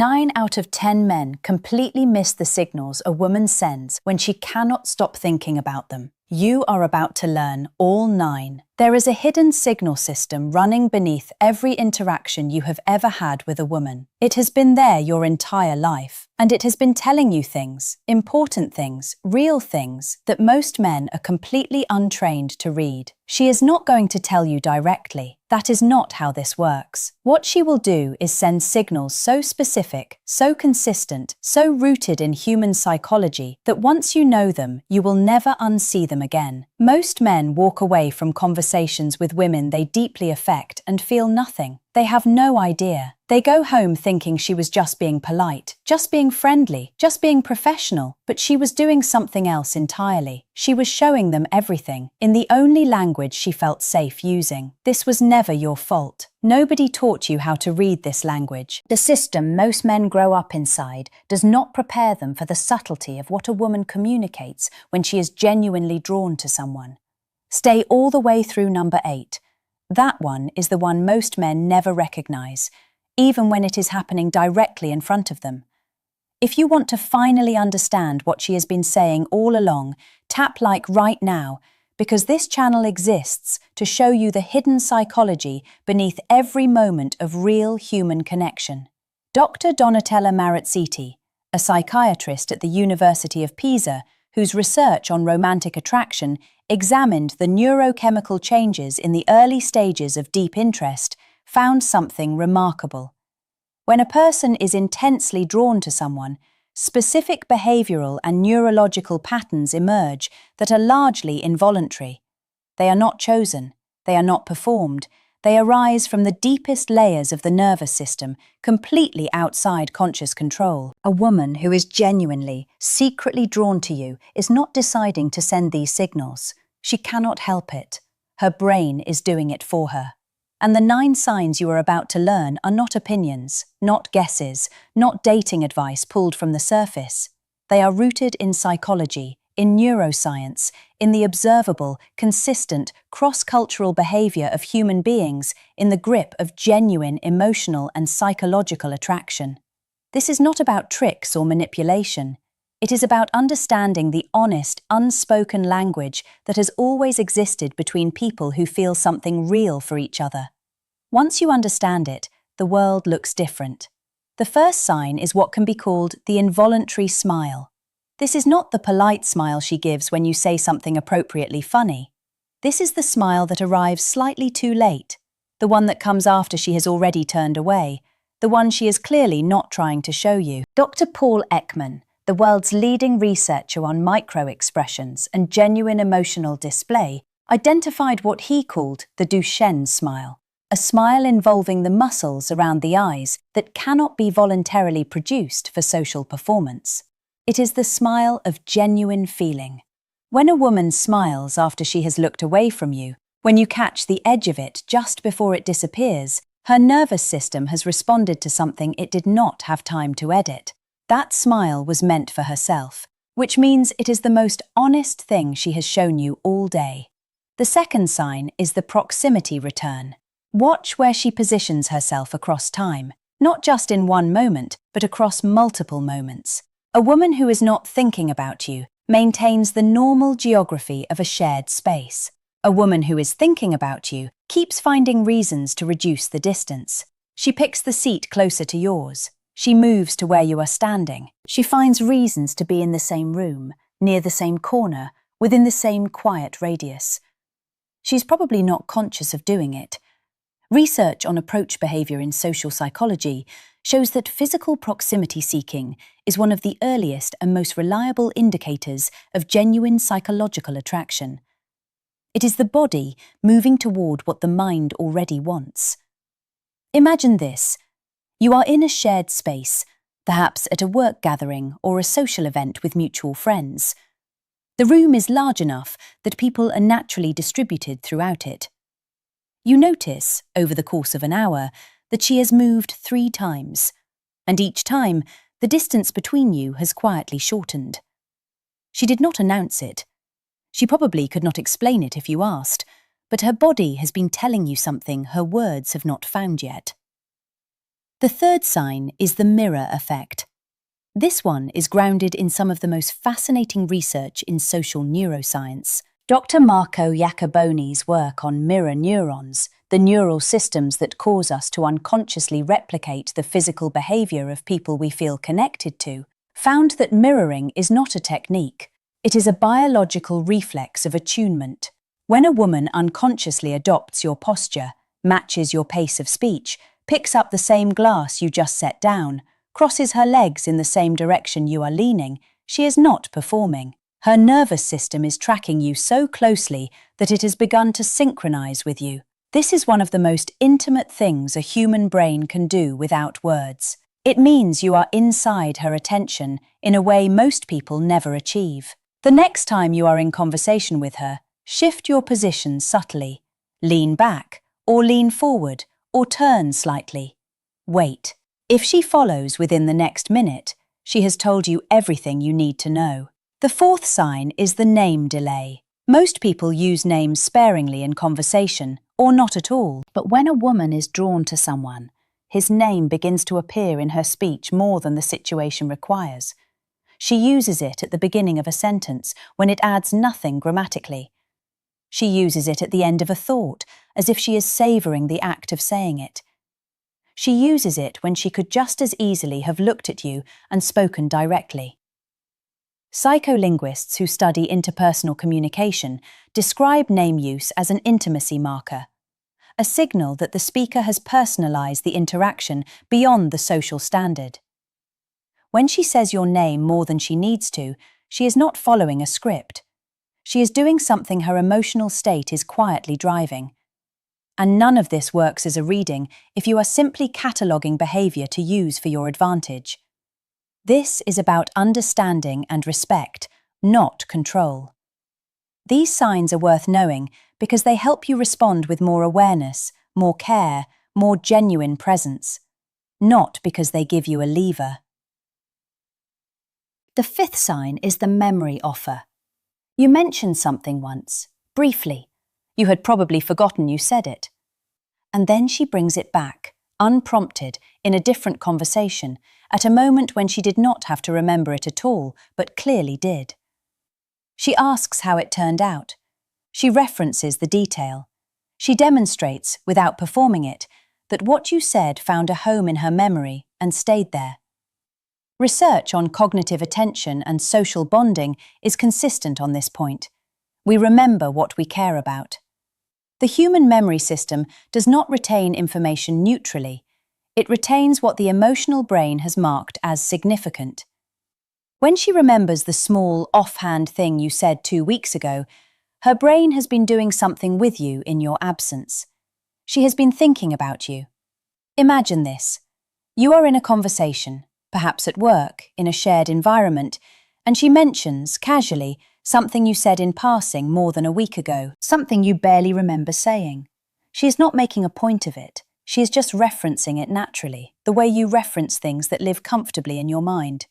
9 out of 10 men completely miss the signals a woman sends when she cannot stop thinking about them. You are about to learn all 9. There is a hidden signal system running beneath every interaction you have ever had with a woman. It has been there your entire life, and it has been telling you things, important things, real things, that most men are completely untrained to read. She is not going to tell you directly. That is not how this works. What she will do is send signals so specific, so consistent, so rooted in human psychology that once you know them, you will never unsee them again. Most men walk away from conversations with women they deeply affect and feel nothing. They have no idea. They go home thinking she was just being polite, just being friendly, just being professional, but she was doing something else entirely. She was showing them everything, in the only language she felt safe using. This was never your fault. Nobody taught you how to read this language. The system most men grow up inside does not prepare them for the subtlety of what a woman communicates when she is genuinely drawn to someone. Stay all the way through number 8. That one is the one most men never recognize, even when it is happening directly in front of them. If you want to finally understand what she has been saying all along, tap like right now, because this channel exists to show you the hidden psychology beneath every moment of real human connection. Dr. Donatella Marazziti, a psychiatrist at the University of Pisa, whose research on romantic attraction examined the neurochemical changes in the early stages of deep interest, found something remarkable. When a person is intensely drawn to someone, specific behavioral and neurological patterns emerge that are largely involuntary. They are not chosen, they are not performed, they arise from the deepest layers of the nervous system, completely outside conscious control. A woman who is genuinely, secretly drawn to you is not deciding to send these signals. She cannot help it. Her brain is doing it for her. And the 9 signs you are about to learn are not opinions, not guesses, not dating advice pulled from the surface. They are rooted in psychology, in neuroscience, in the observable, consistent, cross-cultural behavior of human beings, in the grip of genuine emotional and psychological attraction. This is not about tricks or manipulation. It is about understanding the honest, unspoken language that has always existed between people who feel something real for each other. Once you understand it, the world looks different. The first sign is what can be called the involuntary smile. This is not the polite smile she gives when you say something appropriately funny. This is the smile that arrives slightly too late, the one that comes after she has already turned away, the one she is clearly not trying to show you. Dr. Paul Ekman, the world's leading researcher on micro-expressions and genuine emotional display, identified what he called the Duchenne smile, a smile involving the muscles around the eyes that cannot be voluntarily produced for social performance. It is the smile of genuine feeling. When a woman smiles after she has looked away from you, when you catch the edge of it just before it disappears, her nervous system has responded to something it did not have time to edit. That smile was meant for herself, which means it is the most honest thing she has shown you all day. The second sign is the proximity return. Watch where she positions herself across time, not just in one moment, but across multiple moments. A woman who is not thinking about you maintains the normal geography of a shared space. A woman who is thinking about you keeps finding reasons to reduce the distance. She picks the seat closer to yours. She moves to where you are standing. She finds reasons to be in the same room, near the same corner, within the same quiet radius. She's probably not conscious of doing it. Research on approach behavior in social psychology shows that physical proximity seeking is one of the earliest and most reliable indicators of genuine psychological attraction. It is the body moving toward what the mind already wants. Imagine this. You are in a shared space, perhaps at a work gathering or a social event with mutual friends. The room is large enough that people are naturally distributed throughout it. You notice, over the course of an hour, that she has moved 3 times, and each time the distance between you has quietly shortened. She did not announce it. She probably could not explain it if you asked, but her body has been telling you something her words have not found yet. The third sign is the mirror effect. This one is grounded in some of the most fascinating research in social neuroscience. Dr. Marco Iacoboni's work on mirror neurons, the neural systems that cause us to unconsciously replicate the physical behavior of people we feel connected to, found that mirroring is not a technique. It is a biological reflex of attunement. When a woman unconsciously adopts your posture, matches your pace of speech, picks up the same glass you just set down, crosses her legs in the same direction you are leaning, she is not performing. Her nervous system is tracking you so closely that it has begun to synchronize with you. This is one of the most intimate things a human brain can do without words. It means you are inside her attention in a way most people never achieve. The next time you are in conversation with her, shift your position subtly. Lean back, or lean forward, or turn slightly. Wait. If she follows within the next minute, she has told you everything you need to know. The fourth sign is the name delay. Most people use names sparingly in conversation, or not at all. But when a woman is drawn to someone, his name begins to appear in her speech more than the situation requires. She uses it at the beginning of a sentence when it adds nothing grammatically. She uses it at the end of a thought, as if she is savouring the act of saying it. She uses it when she could just as easily have looked at you and spoken directly. Psycholinguists who study interpersonal communication describe name use as an intimacy marker, a signal that the speaker has personalized the interaction beyond the social standard. When she says your name more than she needs to, she is not following a script. She is doing something her emotional state is quietly driving. And none of this works as a reading if you are simply cataloguing behavior to use for your advantage. This is about understanding and respect, not control. These signs are worth knowing because they help you respond with more awareness, more care, more genuine presence, not because they give you a lever. The fifth sign is the memory offer. You mentioned something once, briefly. You had probably forgotten you said it. And then she brings it back, unprompted, in a different conversation, at a moment when she did not have to remember it at all, but clearly did. She asks how it turned out. She references the detail. She demonstrates, without performing it, that what you said found a home in her memory and stayed there. Research on cognitive attention and social bonding is consistent on this point. We remember what we care about. The human memory system does not retain information neutrally. It retains what the emotional brain has marked as significant. When she remembers the small, offhand thing you said 2 weeks ago, her brain has been doing something with you in your absence. She has been thinking about you. Imagine this. You are in a conversation, perhaps at work, in a shared environment, and she mentions, casually, something you said in passing more than a week ago, something you barely remember saying. She is not making a point of it. She is just referencing it naturally, the way you reference things that live comfortably in your mind.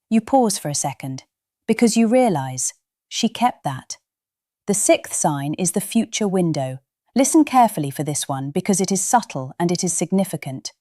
You pause for a second, because you realize she kept that. The sixth sign is the future window. Listen carefully for this one because it is subtle and it is significant.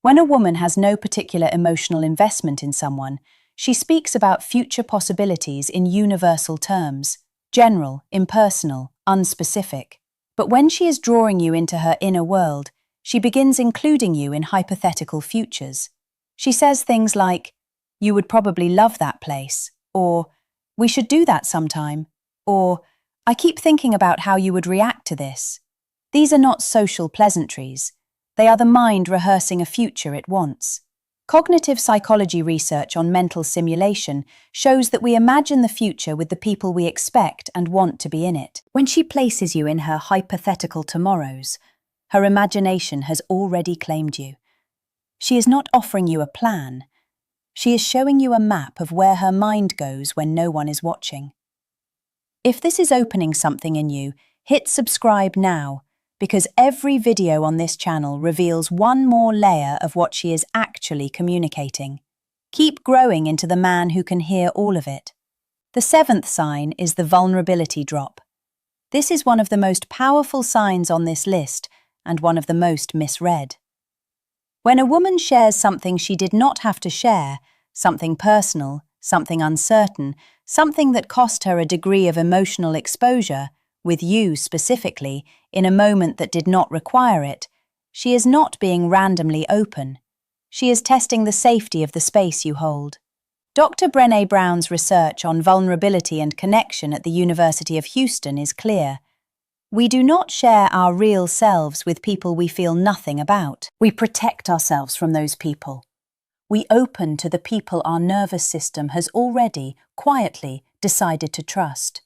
When a woman has no particular emotional investment in someone, she speaks about future possibilities in universal terms, general, impersonal, unspecific. But when she is drawing you into her inner world, she begins including you in hypothetical futures. She says things like, "You would probably love that place," or "We should do that sometime," or "I keep thinking about how you would react to this." These are not social pleasantries. They are the mind rehearsing a future it wants. Cognitive psychology research on mental simulation shows that we imagine the future with the people we expect and want to be in it. When she places you in her hypothetical tomorrows, her imagination has already claimed you. She is not offering you a plan. She is showing you a map of where her mind goes when no one is watching. If this is opening something in you, hit subscribe now, because every video on this channel reveals one more layer of what she is actually communicating. Keep growing into the man who can hear all of it. The seventh sign is the vulnerability drop. This is one of the most powerful signs on this list and one of the most misread. When a woman shares something she did not have to share, something personal, something uncertain, something that cost her a degree of emotional exposure, with you specifically, in a moment that did not require it, she is not being randomly open. She is testing the safety of the space you hold. Dr. Brené Brown's research on vulnerability and connection at the University of Houston is clear. We do not share our real selves with people we feel nothing about. We protect ourselves from those people. We open to the people our nervous system has already, quietly, decided to trust.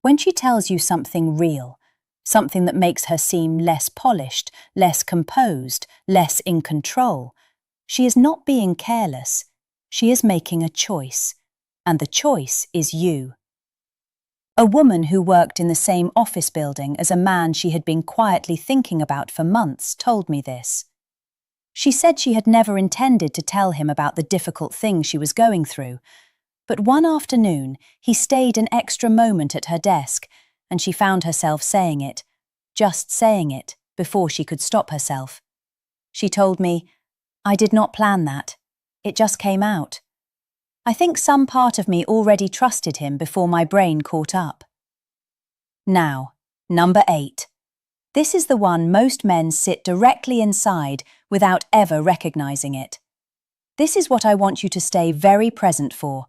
When she tells you something real, something that makes her seem less polished, less composed, less in control, she is not being careless. She is making a choice, and the choice is you. A woman who worked in the same office building as a man she had been quietly thinking about for months told me this. She said she had never intended to tell him about the difficult thing she was going through, but one afternoon he stayed an extra moment at her desk, and she found herself saying it, just saying it, before she could stop herself. She told me, "I did not plan that. It just came out. I think some part of me already trusted him before my brain caught up." Now, number 8. This is the one most men sit directly inside without ever recognizing it. This is what I want you to stay very present for.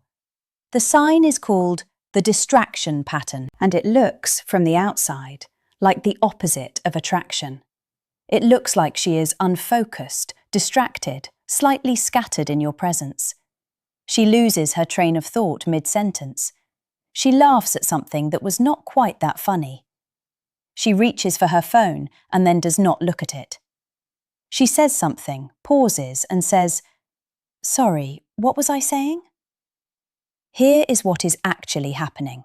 The sign is called the distraction pattern, and it looks, from the outside, like the opposite of attraction. It looks like she is unfocused, distracted, slightly scattered in your presence. She loses her train of thought mid-sentence. She laughs at something that was not quite that funny. She reaches for her phone and then does not look at it. She says something, pauses, and says, "Sorry, what was I saying?" Here is what is actually happening.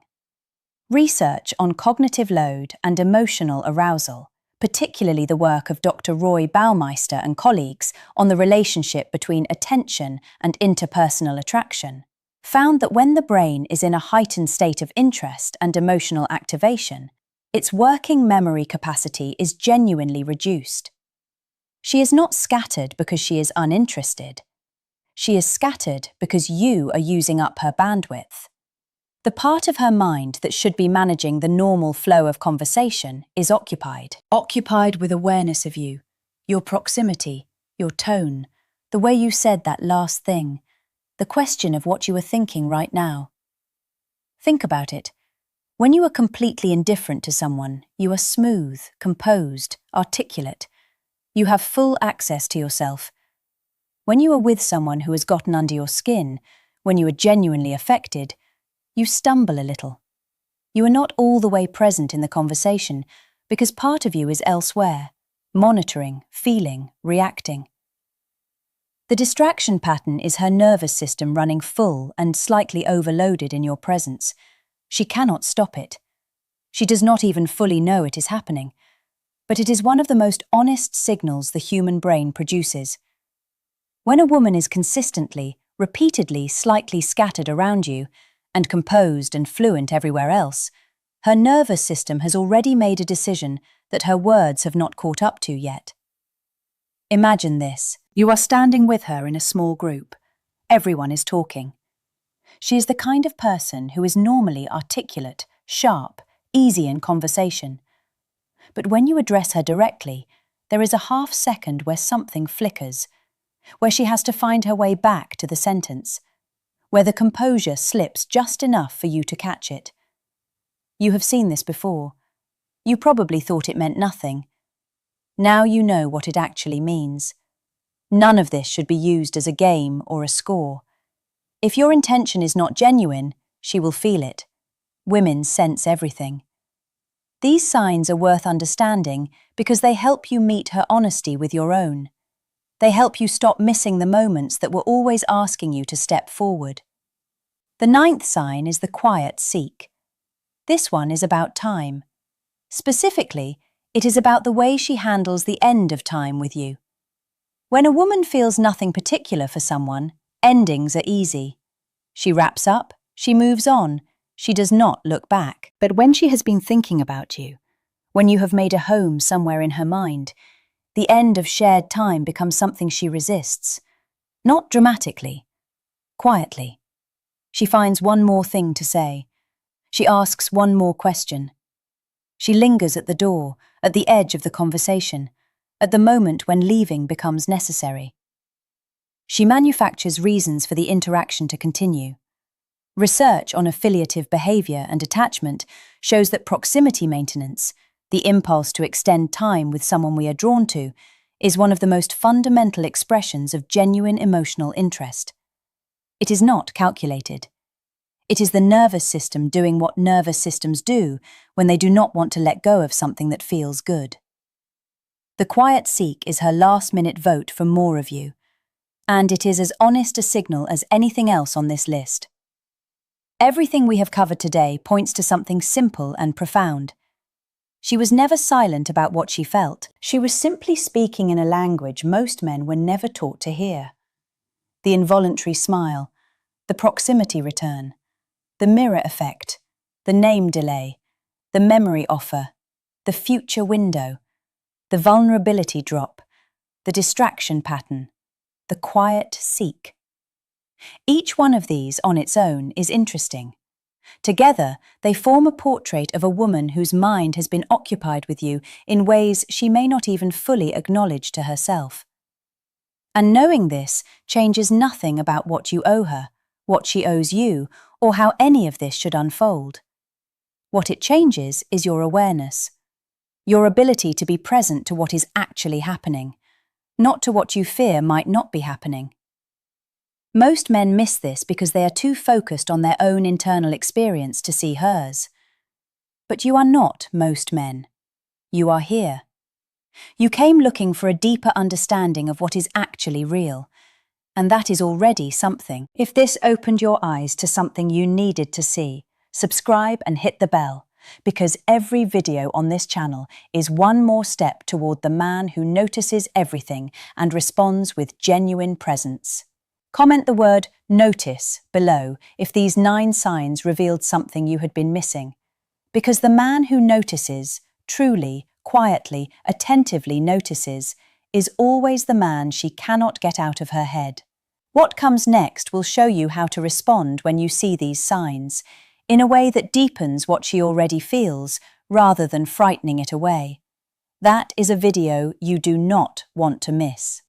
Research on cognitive load and emotional arousal, particularly the work of Dr. Roy Baumeister and colleagues on the relationship between attention and interpersonal attraction, found that when the brain is in a heightened state of interest and emotional activation, its working memory capacity is genuinely reduced. She is not scattered because she is uninterested. She is scattered because you are using up her bandwidth. The part of her mind that should be managing the normal flow of conversation is occupied with awareness of you, your proximity, your tone, the way you said that last thing, the question of what you are thinking right now. Think about it. When you are completely indifferent to someone, you are smooth, composed, articulate. You have full access to yourself. When you are with someone who has gotten under your skin, when you are genuinely affected, you stumble a little. You are not all the way present in the conversation because part of you is elsewhere, monitoring, feeling, reacting. The distraction pattern is her nervous system running full and slightly overloaded in your presence. She cannot stop it. She does not even fully know it is happening, but it is one of the most honest signals the human brain produces. When a woman is consistently, repeatedly, slightly scattered around you, and composed and fluent everywhere else, her nervous system has already made a decision that her words have not caught up to yet. Imagine this. You are standing with her in a small group. Everyone is talking. She is the kind of person who is normally articulate, sharp, easy in conversation. But when you address her directly, there is a half second where something flickers, where she has to find her way back to the sentence, where the composure slips just enough for you to catch it. You have seen this before. You probably thought it meant nothing. Now you know what it actually means. None of this should be used as a game or a score. If your intention is not genuine, she will feel it. Women sense everything. These signs are worth understanding because they help you meet her honesty with your own. They help you stop missing the moments that were always asking you to step forward. The 9th sign is the quiet seek. This one is about time. Specifically, it is about the way she handles the end of time with you. When a woman feels nothing particular for someone, endings are easy. She wraps up, she moves on, she does not look back. But when she has been thinking about you, when you have made a home somewhere in her mind, The end of shared time becomes something she resists. Not dramatically, quietly. She finds one more thing to say. She asks one more question. She lingers at the door, at the edge of the conversation, at the moment when leaving becomes necessary. She manufactures reasons for the interaction to continue. Research on affiliative behavior and attachment shows that proximity maintenance, the impulse to extend time with someone we are drawn to, is one of the most fundamental expressions of genuine emotional interest. It is not calculated. It is the nervous system doing what nervous systems do when they do not want to let go of something that feels good. The quiet seek is her last-minute vote for more of you, and it is as honest a signal as anything else on this list. Everything we have covered today points to something simple and profound. She was never silent about what she felt. She was simply speaking in a language most men were never taught to hear. The involuntary smile, the proximity return, the mirror effect, the name delay, the memory offer, the future window, the vulnerability drop, the distraction pattern, the quiet seek. Each one of these on its own is interesting. Together, they form a portrait of a woman whose mind has been occupied with you in ways she may not even fully acknowledge to herself. And knowing this changes nothing about what you owe her, what she owes you, or how any of this should unfold. What it changes is your awareness, your ability to be present to what is actually happening, not to what you fear might not be happening. Most men miss this because they are too focused on their own internal experience to see hers. But you are not most men. You are here. You came looking for a deeper understanding of what is actually real, and that is already something. If this opened your eyes to something you needed to see, subscribe and hit the bell, because every video on this channel is one more step toward the man who notices everything and responds with genuine presence. Comment the word "notice" below if these 9 signs revealed something you had been missing. Because the man who notices, truly, quietly, attentively notices, is always the man she cannot get out of her head. What comes next will show you how to respond when you see these signs, in a way that deepens what she already feels, rather than frightening it away. That is a video you do not want to miss.